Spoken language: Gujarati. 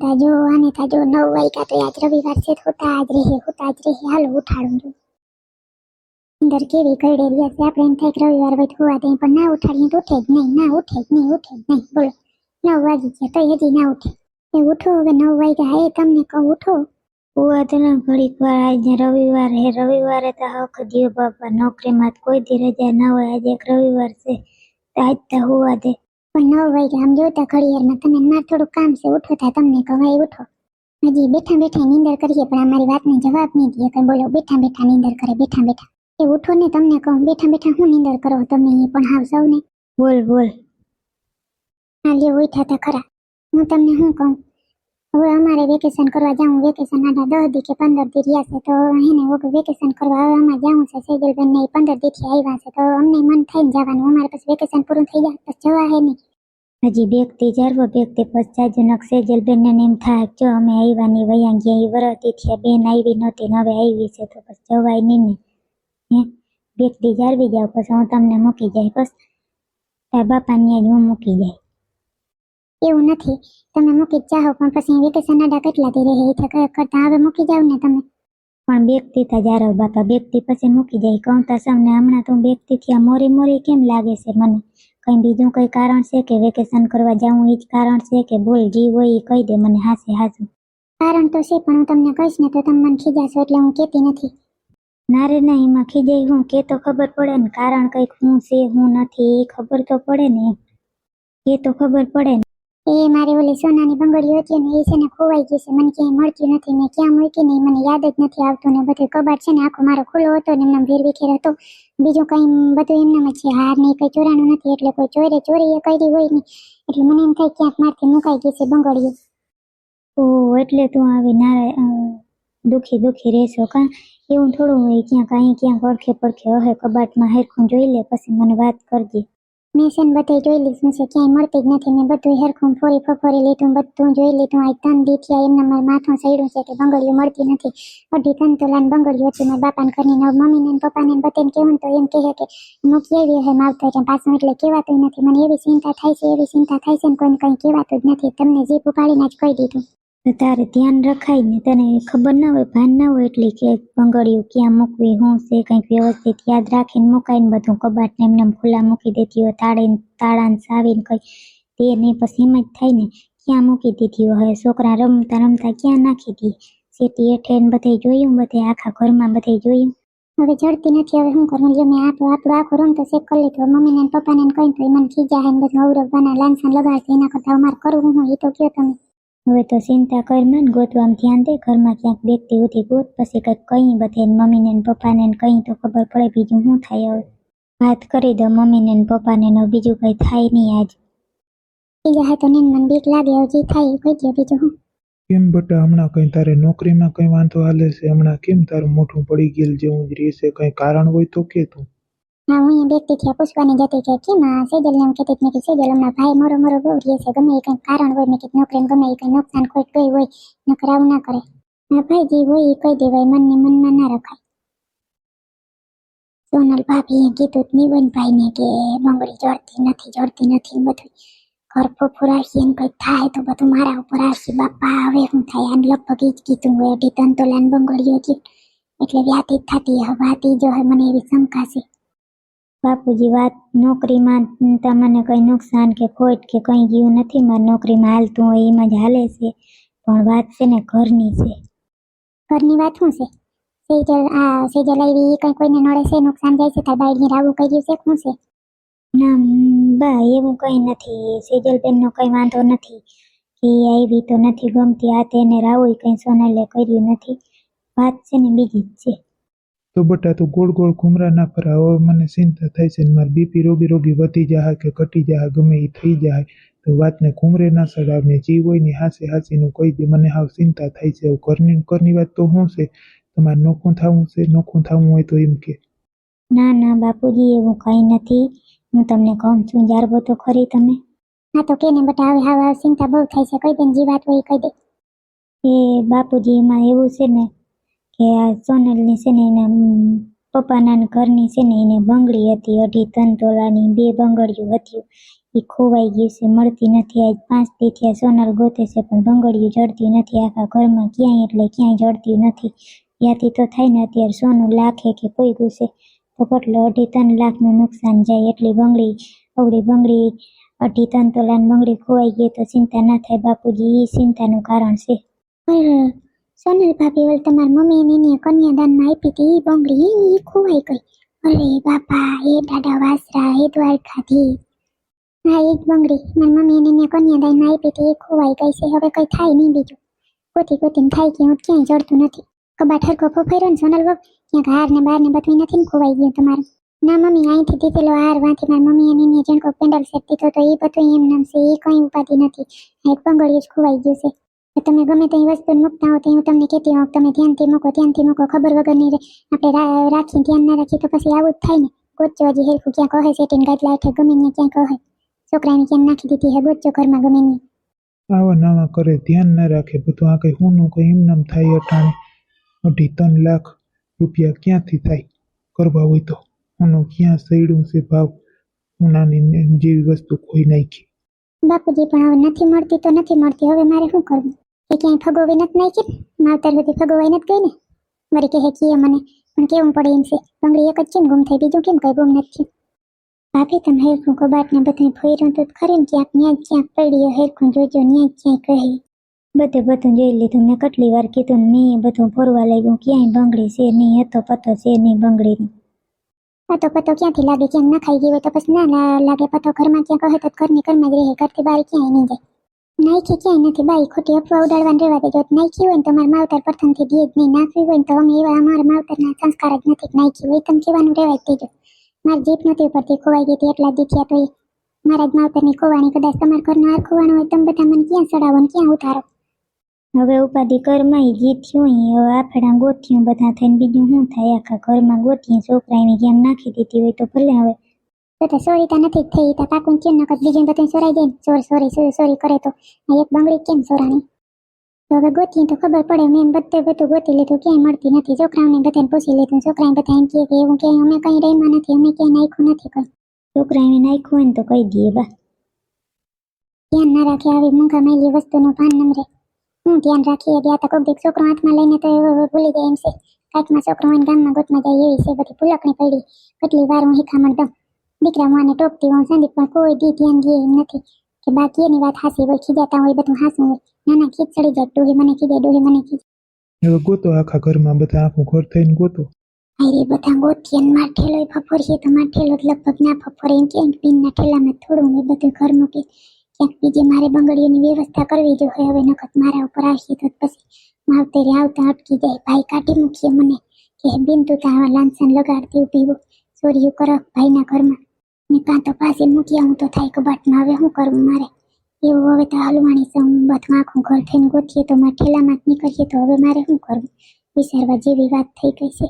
આને તાજો 9 વાગ્યા તો આજ રવિવાર છે હોતા જ રહે હાલો ઉઠાડું છું અંદર કેવી કઈડેલી હશે આપણે એમ થાય કે રવિવાર હોય તો હોવા દે પણ ના ઉઠાડીએ તો ઉઠે જ નહીં બોલો 9 વાગી ગયા તો હજી ના ઉઠે એ ઉઠો હવે 9 વાગ્યા એ તમને કહું ઉઠો હુવા તો ના ઘડીક વાર આજે રવિવાર હે રવિવારે તો હક દિયો બાપા નોકરીમાં તો કોઈ દી રજા ના હોય આજે એક રવિવાર છે તો આજ તો હુવા દે પણ 9 વાગ્યા આમ જોતા ઘડિયાળમાં તમે મારે થોડું કામ છે ઉઠો થાય તમને કવાય ઉઠો હજી બેઠા નીંદર કરીએ પણ અમારી વાતને જવાબ નહીં દે કઈ બોલો બેઠા નીંદર કરે બેઠા એ ઉઠો ને તમને કહું બેઠા હું નીંદર કરો તમે પણ હાવ સૌને બોલ હા લ્યો ઉઠ્યા તા ખરા હું તમને શું કહું હવે અમારે વેકેશન કરવા જાઉં વેકેશન આડા 10 દી કે 15 દી રહ્યા છે તો એને વેકેશન કરવા હવે અમારે જાઉં છે સેજલબેન ને 15 દી થી આવ્યા છે તો અમને મન થઈને જવાનું અમારે પછી વેકેશન પૂરું થઈ જાય પછી જવા હે નહીં હજી બેગતી જારવો બેગતી પછી જાજુ નક સેજલબેન ને એમ થાય જો અમે આવ્યા વયા ગયા એ વરતી થયા બેન આવી નહોતી ને હવે આવી છે તો પછી જવાય નહીં ને હે બેગતી જારવી જાવ પછી હું તમને મૂકી જાય બસ તાર બાપાને જ હું મૂકી જાય એવું નથી તમે મૂકી જ જાઓ પણ પછી વેકેશન આડા કેટલા દી રહે એટલે કરતા હવે મૂકી જાવ ને તમે પણ બેગતી તા જારવ બાપા બેગતી પછી મૂકી જાય કહું તા સમને હમણાં તું બેગતી થયા મોરી કેમ લાગે છે મને કઈ બીજું કઈ કારણ છે કે વેકેશન કરવા જાઉં એ જ કારણ છે કે બોલ જી હોય એ કહી દે મને હાચું કારણ તો છે પણ હું તમને કહીશ ને તો તમે મને ખીજાશો એટલે હું કહેતી નથી ના રે ના એમાં ખીજાય હું કે તો ખબર પડે ને કારણ કઈક હું છે હું નથી એ ખબર તો પડે ને એ તો ખબર પડે ને એ મારી ઓલી સોનાની બંગડીઓ હતી ને એ છે ને ખોવાઈ ગઈ છે મને ક્યાંય મળતી નથી મેં ક્યાં મૂકી ને મને યાદ જ નથી આવતું ને બધું કબાટ છે ને આખો મારો ખુલ્લો હતો ને એમનામ વેરવિખેર હતો બીજું કઈ બધું એમનામ જ છે હાર ને કઈ ચોરાનું નથી એટલે કોઈ ચોરી એ કરી હોય નહીં એટલે મને એમ થાય ક્યાંક મારથી મુકાઈ ગઈ છે બંગડીઓ ઓ એટલે તું આવી નારાય દુખી રહેશો કા એવું થોડું હોય ક્યાંક ઓળખે પડખે હે કબાટમાં હેરખું જોઈ લે પછી મને વાત કરજે મેં છે ને બધે જોઈ લીધું છે ક્યાંય મળતી જ નથી મેં બધું હેરખું ફોરી લીધું બધું જોઈ લીધું આ 3 દી થયા એમના મારું માથું સડ્યું છે કે બંગડીઓ મળતી નથી 2.5 તોલાની બંગડીઓ હતી મારા બાપાને ઘરની મમ્મીને ને પપ્પાને બધાને કેવું તો એમ કહે કે મૂકી આવી હે માવતર કે પાછું એટલે કહેવાતું નથી મને એવી ચિંતા થાય છે ને કોઈને કંઈ કહેવાતું જ નથી તમને જીભ ઉપાડીને જ કહી દીધું તો તારે ધ્યાન રખાય ને તને ખબર ના હોય ભાન ના હોય એટલે કે બંગડીઓ ક્યાં મૂકવી શું છે કંઈક વ્યવસ્થિત યાદ રાખીને મુકાઈને બધું કબાટને એમને ખુલ્લા મૂકી દેતી હોય તાળાને સાવીને કઈ તે નહીં પછી એમ જ થાય ને ક્યાં મૂકી દીધી હોય છોકરા રમતા ક્યાં નાખી દી સેટી હેઠે બધે જોયું બધે આખા ઘરમાં બધે જોયું હવે જડતી નથી હવે શું કરું જો મેં આપણો આખો રૂમ તો ચેક કરી લીધો મમ્મીને ને પપ્પાને કહ્યું તો મને ખીજા હે ને બધું અવરવવાના લાંછન લગાડશે એના કરતા અમારે કરવું હું એ તો કયો તમે હવે તો ચિંતા કર માં ગોતવામાં ધ્યાન દે ઘરમાં ક્યાંક બેગતી ઉઠી ગોત પછી કંઈક કઈ બધે મમ્મીને ને પપ્પાને કઈ તો ખબર પડે બીજું શું થાય હવે વાત કરી દો મમ્મીને ને પપ્પાને બીજું કઈ થાય નહીં આજ ખીજા તો ને મને બીક લાગે હજી થાય કહી દો બીજું હું કેમ બટા હમણાં કઈ તારે નોકરીમાં કઈ વાંધો હાલે છે હમણાં કેમ તારું મોઢું પડી ગયેલ જેવું જ રહેશે કઈ કારણ હોય તો કે તું હા હું અહીંયા બેઠતી થયા પૂછવાની જતી કે કેમ સેજલ ને એમ કહેતી મેં કે સેજલ હમણાં ભાઈ મોરો બહુ રહે છે ગમે એ કંઈક કારણ હોય મેં કીધું નોકરીને ગમે એ કંઈ નુકસાન ખોટ ગઈ હોય નકર આવું ના કરે હા ભાઈ જે હોય એ કહી દેવાય મનમાં ના રખાય સોનલ ભાભીએ કીધું નિવનભાઈ ને કે બંગડી જડતી નથી બધું ઘર ફોફુરાશી ને કંઈક થાય તો બધું મારા ઉપર આવશે બાપા હવે શું થાય આને લગભગ એ જ કીધું હોય 2.5 તોલાની બંગડીઓ હતી એટલે વ્યાધિત થતી હવાતી જો મને એવી શંકા છે બાપુજી વાત નોકરીમાં તમને કઈ નુકસાન કે ખોટ કે કઈ ગયું નથી મારી નોકરીમાં હાલતું હોય એમાં જ હાલે છે પણ વાત છે ને ઘરની છે ઘરની વાત શું છે સેજલ આવી કઈ કોઈને નડે છે નુકસાન જાય છે તાર બાઈડની રાવું કર્યું છે શું છે ના બા એવું કઈ નથી સેજલબેનનો કઈ વાંધો નથી કે આવી તો નથી ગમતી આ તેને રાવું કઈ સોનલે કર્યું નથી વાત છે ને બીજી જ છે તો બટા તું ગોળ ઘુમરા ના ફરા હવે મને ચિંતા થાય છે મારે બીપી રોગી વધી જાય કે ઘટી જાય ગમે એ થઈ જાય તો વાતને ઘુમરે ના ચડાવ ને જે હોય ને હાસીનું કહી દે મને હાવ ચિંતા થાય છે ઘરની વાત તો શું છે તમારે નોખું થવું હોય તો એમ કે ના બાપુજી એવું કઈ નથી હું તમને કહું છું જારબો તો ખરી તમે હા તો કેને બટા હવે હાવ ચિંતા બહુ થાય છે કઈ દે જે વાત હોય કહી દે એ બાપુજી એમાં એવું છે ને કે આ સોનલની છે ને એના પપ્પાના ઘરની છે ને એને બંગડી હતી 2.5 તોલાની, 2 બંગડીઓ હતી. એ ખોવાઈ ગયું છે, મળતી નથી. આજ 5 દી થયા સોનલ ગોતે છે પણ બંગડીઓ જડતી નથી. આખા ઘરમાં ક્યાંય એટલે ક્યાંય જડતી નથી. ત્યાંથી તો થાય ને અત્યારે સોનું લાખે કે પોઈગું છે તો કેટલો 2.5-3 લાખનું નુકસાન જાય. એટલી બંગડી, અવળી બંગડી 2.5-3 તોલાની બંગડી ખોવાઈ ગઈ તો ચિંતા ના થાય બાપુજી, એ ચિંતાનું કારણ છે. પણ સોનલ ભાભી ઓલ તમારી મમ્મી એને કન્યાદાનમાં આપી હતી ઈ બંગડી ઈ ખોવાઈ ગઈ. અરે બાપા, એ દાદા વાસરા, એ દ્વારકાધી. હા, એ જ બંગડી મારી મમ્મી એને કન્યાદાનમાં આપી હતી, એ ખોવાઈ ગઈ છે. હવે કઈ થાય નહીં બીજું. ગોતીને થાય કે હું ક્યાંય જડતું નથી. કબાટ હરખો ફોફાર્યો ને સોનલ વહુ, ક્યાંક હાર ને બાર ને બધું નથી ને ખોવાઈ ગયું તમારું? ના મમ્મી, અહીંથી દીધેલો હાર વાંથી મારી મમ્મી એને જેણકો પેન્ડલ સેટ દીધો તો એ બધું એમ નામ છે, એ કઈ ઉપાધિ નથી. એક બંગડીયું જ ખોવાઈ ગયું છે. તો તમે ગમે તે વસ્તુ મૂકતા હો તો હું તમને કહેતી હોઉં તમે ધ્યાનથી મૂકો, ખબર વગર નહીં આપણે રાખી ધ્યાન ના રાખીએ તો પછી આવું જ થાય ને. ગોચો હજી હેરખું ક્યાં કહે સેટીને ગાટલા હેઠે ગમે ને ક્યાં કહે છોકરાને ક્યાં નાખી દીધી હે, ગોચો ઘરમાં ગમે ને. આવા નવા કરે, ધ્યાન ના રાખે બધું. આ કઈ હુંનું કઈ એમનામ થાય અટાણે 2.5-3 લાખ રૂપિયા ક્યાંથી થાય કરવા હોય તો? હુંનું ક્યાં સડ્યું છે ભાવ, ઉનાની જેવી વસ્તુ કોઈ નાખી. બાપુજી પણ હવે નથી મળતી તો નથી મળતી, હવે મારે શું કરવું? એ ક્યાંય ફગોવી નથી નાખી ને, માવતર સુધી ફગોવાઈ નથી ગઈ ને. વળી કહે કીએ મને પણ કેવું પડે એમ છે. બંગડી એક જ કેમ ગુમ થઈ, બીજું કેમ કઈ ગુમ નથી? ભાભી તમે હેરખું કબાટ ને બધું ફોર્યું તો ખરી ને, ક્યાંક પડી હેરખું જોજો, ન્યા ક્યાંય કહી. બધું જોઈ લીધું. મેં કેટલી વાર કીધું ને, મેં બધું ફોરવા લાગ્યું. ક્યાંય બંગડી છે નહીં, હતો પતો છે નહીં બંગડીની. પતો ક્યાંથી લાગે? ક્યાંક નખાઈ ગઈ હોય તો પછી ના લાગે પતો. ઘરમાં ક્યાં કહે તો ઘરની ઘરમાં જ રહે, ઘરથી બહાર ક્યાંય નહીં જાય. નાખી ક્યાંય નથી બાઈ, ખોટી અફવા ઉડાડવાને રહેવા દેજો. નાખી હોય ને તો મારા માવતર પ્રથમથી દે જ નહીં, નાખવી હોય ને તો અમે એવા અમારા માવતરના સંસ્કાર જ નથી. નાખી હોય તમે કહેવાનું રહેવા જ દેજો. મારી જીભ નથી ઉપડતી, ખોવાઈ ગઈ હતી એટલા દીઠિયા તો એ મારા જ માવતરની ખોવાણી. કદાચ તમારા ઘરનો હાર ખોવાનો હોય તમે બધા મને ક્યાં ચડાવો ને ક્યાં ઉતારો? હવે ઉપાધિ ઘરમાં જીત્યું, હવે આફડા ગોથ્યું બધા થઈને, બીજું શું થાય? આખા ઘરમાં ગોતીએ છોકરાની જેમ નાખી દીધી હોય તો ભલે. હવે તો સોરીતા નથી થઈ તા કાકુન કેમ નકત બીજું બધું સોરાઈ જાય. સોરી કરે તો એક બંગડી કેમ સોરાણી? તો હવે ગોતીએ તો ખબર પડે. મેં બધું ગોતી લીધું, ક્યાંય મળતી નથી. છોકરાઓને બધાને પૂછી લીધું, છોકરાએ બધા એમ કહે કે એવું કે અમે કઈ રહીમાં નથી, અમે ક્યાંય નાખ્યું નથી કઈ. છોકરા એને નાખ્યું હોય ને તો કહી દઈએ બા. ધ્યાન ના રાખે આવી મૂંઘા મેલી વસ્તુનું ભાન નમરે. હું ધ્યાન રાખીએ ગયા તા કોક દીક છોકરો હાથમાં લઈને તો ભૂલી જાય એમ છે. કાંઈકમાં છોકરો હોય ગામમાં ગોતમાં જાય એવી છે બધી ભૂલકણી પડી. કેટલી વાર હું હિખામણ દઉં દીકરા માને ટોકતી હું સંદીપ પણ કોઈ દી ધ્યાન દે એમ નથી કે બાકી એની વાત હાસી હોય, ખીજાતા હોય બધું હાસું હોય. નાના ખીજ ચડી જાય, ડોહી મને ખીજે, ડોહી મને ખીજે. હવે ગોતો આખા ઘરમાં, બધા આખું ઘર થઈને ગોતો. અરે બધા ગોતીએ ને માર ઠેલો ફફોરીએ તો માર ઠેલો લગભગ ના ફફોરે એમ ક્યાંક પીનના ઠેલામાં થોડું મેં બધું ઘર મૂકી. ક્યાંક બીજે મારે બંગડીઓની વ્યવસ્થા કરવી જો હોય. હવે નખત મારા ઉપર આવીએ તો પછી માવતરે આવતા અટકી જાય. ભાઈ કાઢી મૂકીએ મને કે બિન તું ત્યાં લાંછન લગાડતી પીવો ચોરીઓ કરો ભાઈના ઘરમાં ને કાં તો પાછી મૂકી આવું તો થાય કબાટમાં. હવે શું કરવું મારે? એવું હવે તો હાલવાણી છે. હું બધું આખું ઘર થઈને ગોતીએ તો મારા ઠેલામાં જ નીકળીએ તો હવે મારે શું કરવું? વિચારવા જેવી વાત થઈ ગઈ છે.